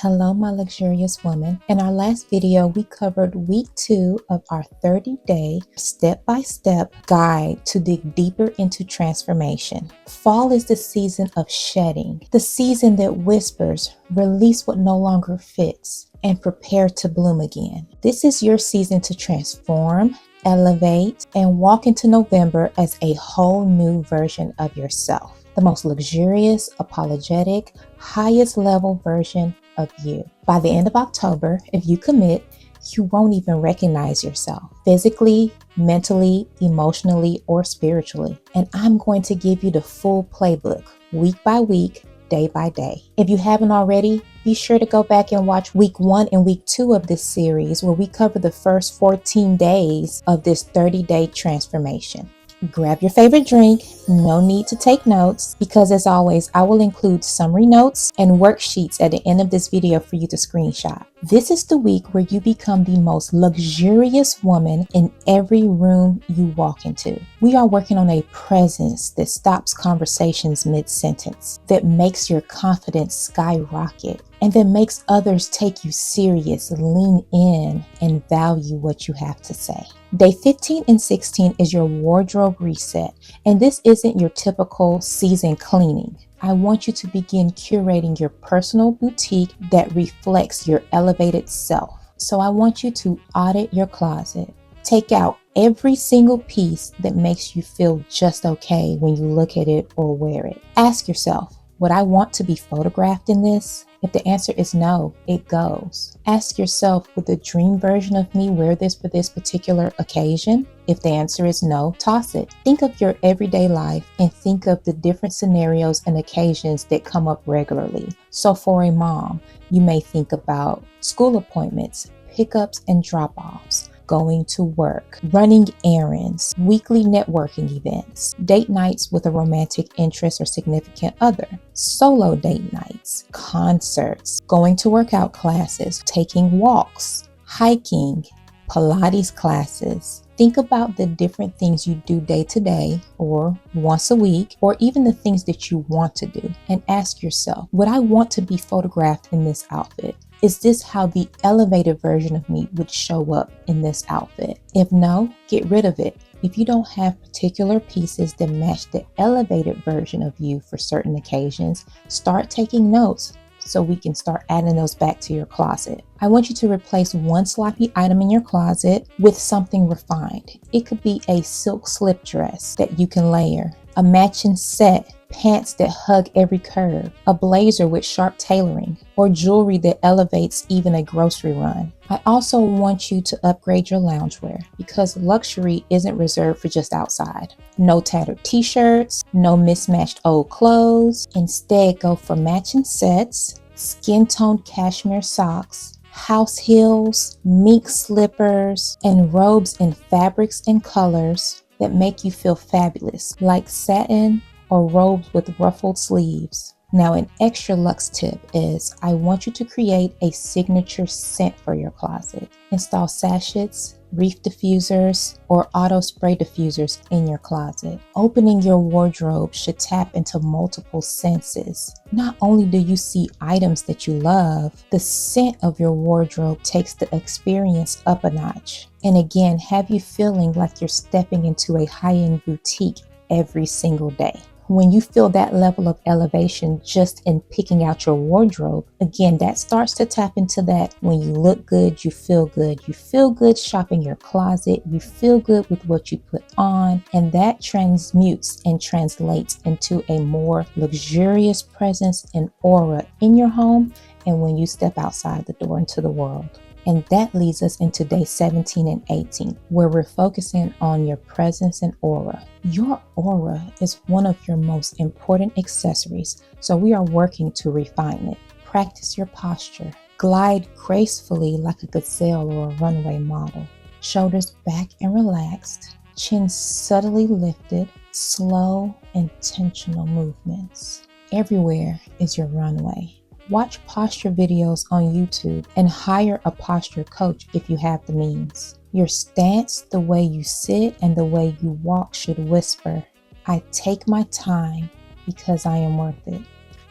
Hello, my luxurious woman. In our last video, we covered week 2 of our 30-day step-by-step guide to dig deeper into transformation. Fall is the season of shedding, the season that whispers, release what no longer fits, and prepare to bloom again. This is your season to transform, elevate, and walk into November as a whole new version of yourself. The most luxurious, apologetic, highest level version of you. By the end of October, if you commit, you won't even recognize yourself physically, mentally, emotionally, or spiritually. And I'm going to give you the full playbook week by week, day by day. If you haven't already, be sure to go back and watch week 1 and week 2 of this series where we cover the first 14 days of this 30-day transformation. Grab your favorite drink. No need to take notes because, as always, I will include summary notes and worksheets at the end of this video for you to screenshot. This is the week where you become the most luxurious woman in every room you walk into. We are working on a presence that stops conversations mid-sentence, that makes your confidence skyrocket, and that makes others take you serious, lean in, and value what you have to say. Day 15 and 16 is your wardrobe reset, and this isn't your typical season cleaning. I want you to begin curating your personal boutique that reflects your elevated self. So I want you to audit your closet. Take out every single piece that makes you feel just okay when you look at it or wear it. Ask yourself, would I want to be photographed in this? If the answer is no, it goes. Ask yourself, would the dream version of me wear this for this particular occasion? If the answer is no, toss it. Think of your everyday life and think of the different scenarios and occasions that come up regularly. So for a mom, you may think about school appointments, pickups and drop-offs, going to work, running errands, weekly networking events, date nights with a romantic interest or significant other, solo date nights, concerts, going to workout classes, taking walks, hiking, Pilates classes. Think about the different things you do day to day or once a week, or even the things that you want to do, and ask yourself, would I want to be photographed in this outfit? Is this how the elevated version of me would show up in this outfit? If no, get rid of it. If you don't have particular pieces that match the elevated version of you for certain occasions, start taking notes so we can start adding those back to your closet. I want you to replace one sloppy item in your closet with something refined. It could be a silk slip dress that you can layer, a matching set, pants that hug every curve, a blazer with sharp tailoring, or jewelry that elevates even a grocery run. I also want you to upgrade your loungewear because luxury isn't reserved for just outside. No tattered t-shirts, no mismatched old clothes. Instead, go for matching sets, skin-toned cashmere socks, house heels, mink slippers, and robes in fabrics and colors that make you feel fabulous, like satin or robes with ruffled sleeves. Now, an extra luxe tip is I want you to create a signature scent for your closet. Install sachets, reef diffusers, or auto spray diffusers in your closet. Opening your wardrobe should tap into multiple senses. Not only do you see items that you love, the scent of your wardrobe takes the experience up a notch. And again, have you feeling like you're stepping into a high-end boutique every single day. When you feel that level of elevation just in picking out your wardrobe, again, that starts to tap into that when you look good, you feel good. You feel good shopping your closet. You feel good with what you put on. And that transmutes and translates into a more luxurious presence and aura in your home and when you step outside the door into the world. And that leads us into day 17 and 18, where we're focusing on your presence and aura. Your aura is one of your most important accessories, so we are working to refine it. Practice your posture. Glide gracefully like a gazelle or a runway model. Shoulders back and relaxed. Chin subtly lifted. Slow, intentional movements. Everywhere is your runway. Watch posture videos on YouTube and hire a posture coach if you have the means. Your stance, the way you sit, and the way you walk should whisper, I take my time because I am worth it.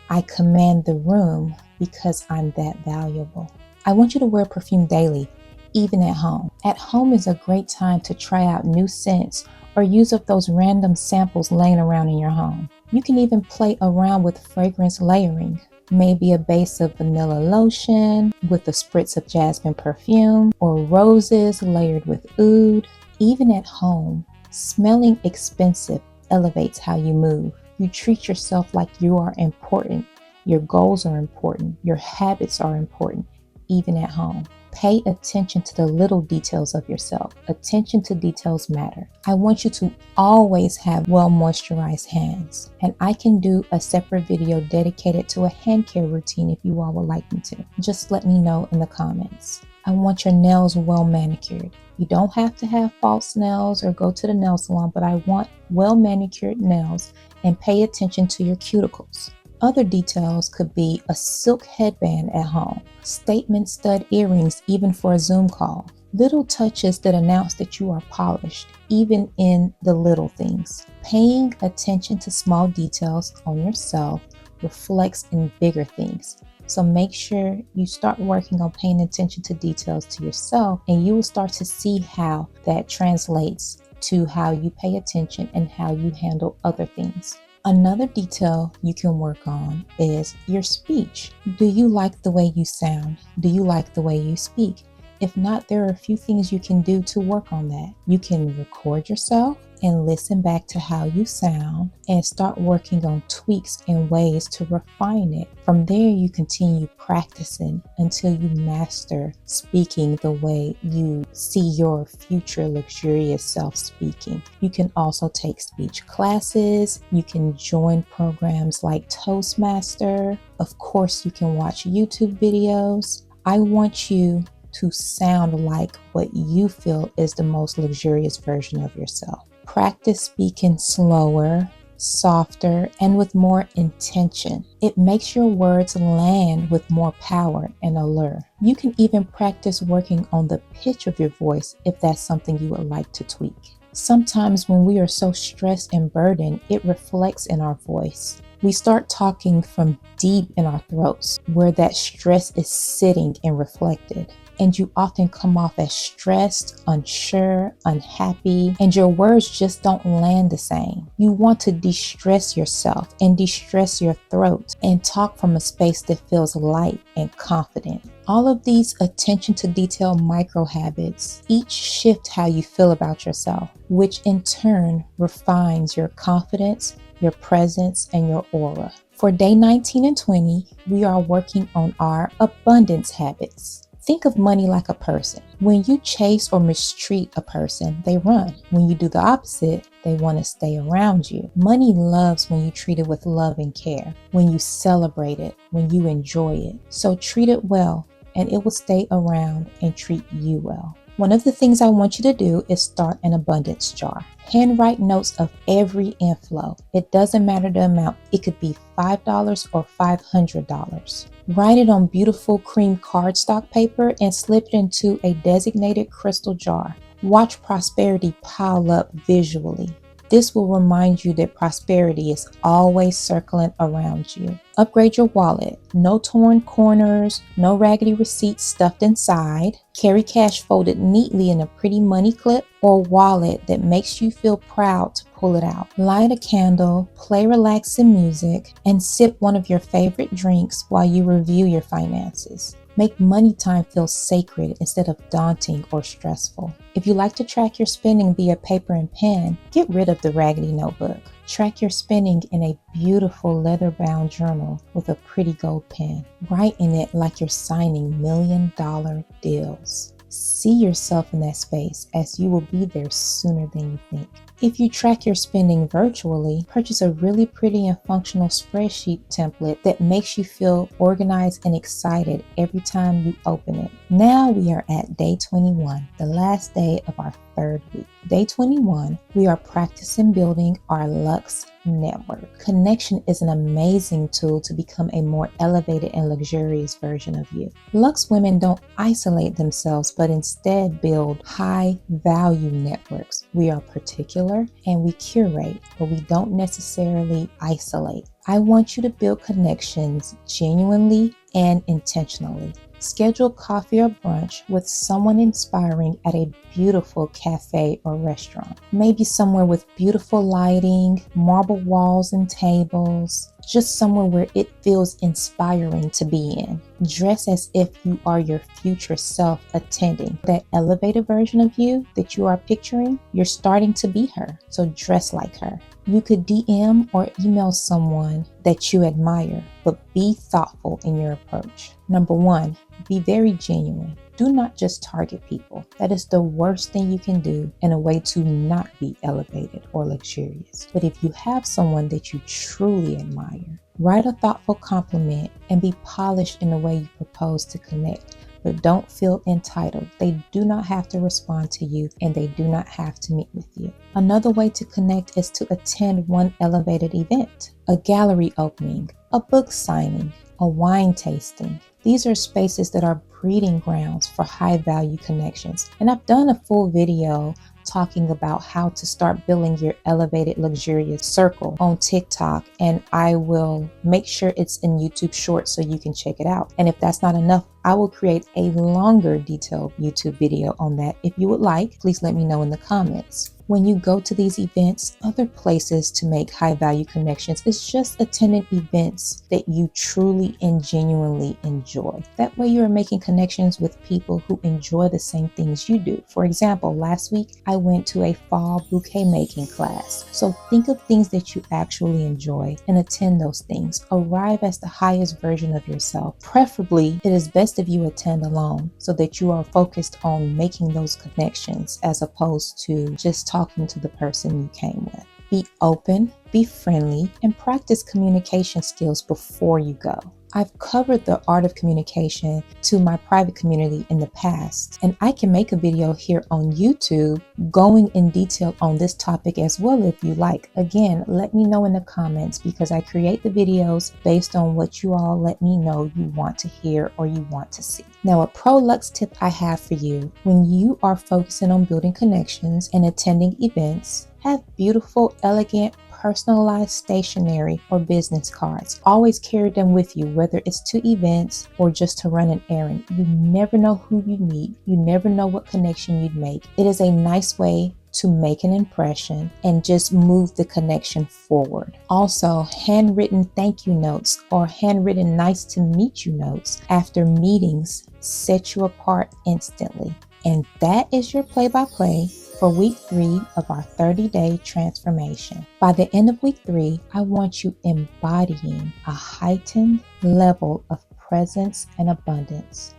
I command the room because I'm that valuable. I want you to wear perfume daily, even at home. At home is a great time to try out new scents or use up those random samples laying around in your home. You can even play around with fragrance layering. Maybe a base of vanilla lotion with a spritz of jasmine perfume, or roses layered with oud. Even at home, smelling expensive elevates how you move. You treat yourself like you are important. Your goals are important. Your habits are important, even at home. Pay attention to the little details of yourself. Attention to details matter. I want you to always have well moisturized hands. And I can do a separate video dedicated to a hand care routine if you all would like me to. Just let me know in the comments. I want your nails well manicured. You don't have to have false nails or go to the nail salon, but I want well manicured nails, and pay attention to your cuticles. Other details could be a silk headband at home, statement stud earrings even for a Zoom call, little touches that announce that you are polished, even in the little things. Paying attention to small details on yourself reflects in bigger things. So make sure you start working on paying attention to details to yourself, and you will start to see how that translates to how you pay attention and how you handle other things. Another detail you can work on is your speech. Do you like the way you sound? Do you like the way you speak? If not, there are a few things you can do to work on that. You can record yourself and listen back to how you sound and start working on tweaks and ways to refine it. From there, you continue practicing until you master speaking the way you see your future luxurious self speaking. You can also take speech classes. You can join programs like Toastmaster. Of course, you can watch YouTube videos. I want you to sound like what you feel is the most luxurious version of yourself. Practice speaking slower, softer, and with more intention. It makes your words land with more power and allure. You can even practice working on the pitch of your voice if that's something you would like to tweak. Sometimes when we are so stressed and burdened, it reflects in our voice. We start talking from deep in our throats, where that stress is sitting and reflected. And you often come off as stressed, unsure, unhappy, and your words just don't land the same. You want to de-stress yourself and de-stress your throat and talk from a space that feels light and confident. All of these attention to detail micro habits each shift how you feel about yourself, which in turn refines your confidence, your presence, and your aura. For day 19 and 20, we are working on our abundance habits. Think of money like a person. When you chase or mistreat a person, they run. When you do the opposite, they want to stay around you. Money loves when you treat it with love and care, when you celebrate it, when you enjoy it. So treat it well, and it will stay around and treat you well. One of the things I want you to do is start an abundance jar. Handwrite notes of every inflow. It doesn't matter the amount. It could be $5 or $500. Write it on beautiful cream cardstock paper and slip it into a designated crystal jar. Watch prosperity pile up visually. This will remind you that prosperity is always circling around you. Upgrade your wallet. No torn corners, no raggedy receipts stuffed inside. Carry cash folded neatly in a pretty money clip or wallet that makes you feel proud to pull it out. Light a candle, play relaxing music, and sip one of your favorite drinks while you review your finances. Make money time feel sacred instead of daunting or stressful. If you like to track your spending via paper and pen, get rid of the raggedy notebook. Track your spending in a beautiful leather-bound journal with a pretty gold pen. Write in it like you're signing $1 million deals. See yourself in that space, as you will be there sooner than you think. If you track your spending virtually, purchase a really pretty and functional spreadsheet template that makes you feel organized and excited every time you open it. Now we are at day 21, the last day of our third week. Day 21, we are practicing building our Luxe network. Connection is an amazing tool to become a more elevated and luxurious version of you. Luxe women don't isolate themselves, but instead build high value networks. We are particular and we curate, but we don't necessarily isolate. I want you to build connections genuinely and intentionally. Schedule coffee or brunch with someone inspiring at a beautiful cafe or restaurant. Maybe somewhere with beautiful lighting, marble walls and tables, just somewhere where it feels inspiring to be in. Dress as if you are your future self attending. That elevated version of you that you are picturing, you're starting to be her. So dress like her. You could DM or email someone that you admire, but be thoughtful in your approach. Number 1, be very genuine. Do not just target people. That is the worst thing you can do in a way to not be elevated or luxurious. But if you have someone that you truly admire, write a thoughtful compliment and be polished in the way you propose to connect. But don't feel entitled. They do not have to respond to you and they do not have to meet with you. Another way to connect is to attend one elevated event, a gallery opening, a book signing, a wine tasting. These are spaces that are breeding grounds for high value connections. And I've done a full video talking about how to start building your elevated luxurious circle on TikTok, and I will make sure it's in YouTube Shorts so you can check it out. And if that's not enough, I will create a longer detailed YouTube video on that. If you would like, please let me know in the comments. When you go to these events, other places to make high value connections is just attending events that you truly and genuinely enjoy. That way you're making connections with people who enjoy the same things you do. For example, last week I went to a fall bouquet making class. So think of things that you actually enjoy and attend those things. Arrive as the highest version of yourself. Preferably, it is best if you attend alone so that you are focused on making those connections as opposed to just talking to the person you came with. Be open, be friendly, and practice communication skills before you go. I've covered the art of communication to my private community in the past, and I can make a video here on YouTube going in detail on this topic as well if you like. Again, let me know in the comments because I create the videos based on what you all let me know you want to hear or you want to see. Now, a pro Luxe tip I have for you: when you are focusing on building connections and attending events, have beautiful, elegant, personalized stationery or business cards. Always carry them with you, whether it's to events or just to run an errand. You never know who you meet. You never know what connection you'd make. It is a nice way to make an impression and just move the connection forward. Also, handwritten thank you notes or handwritten nice to meet you notes after meetings set you apart instantly. And that is your play-by-play for week 3 of our 30-day transformation. By the end of week 3, I want you embodying a heightened level of presence and abundance.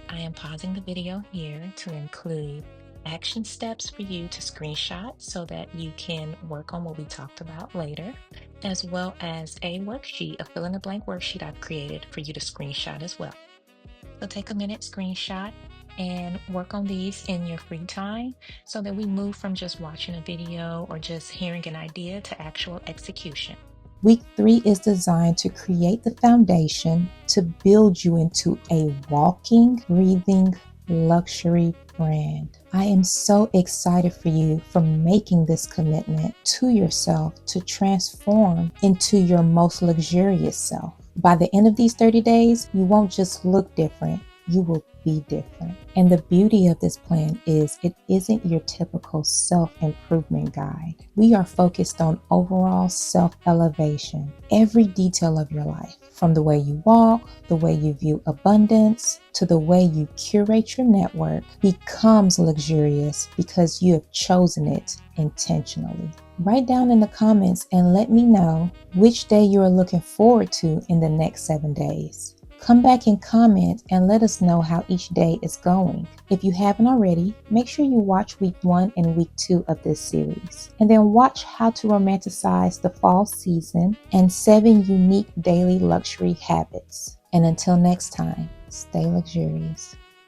I am pausing the video here to include action steps for you to screenshot so that you can work on what we talked about later, as well as a worksheet, a fill-in-the-blank worksheet I've created for you to screenshot as well. So take a minute, screenshot, and work on these in your free time so that we move from just watching a video or just hearing an idea to actual execution. Week 3 is designed to create the foundation to build you into a walking, breathing luxury brand. I am so excited for you for making this commitment to yourself to transform into your most luxurious self. By the end of these 30 days, you won't just look different, you will be different. And the beauty of this plan is it isn't your typical self-improvement guide. We are focused on overall self-elevation, every detail of your life, from the way you walk, the way you view abundance, to the way you curate your network, becomes luxurious because you have chosen it intentionally. Write down in the comments and let me know which day you are looking forward to in the next 7 days. Come back and comment and let us know how each day is going. If you haven't already, make sure you watch week 1 and week 2 of this series. And then watch how to romanticize the fall season and 7 unique daily luxury habits. And until next time, stay luxurious.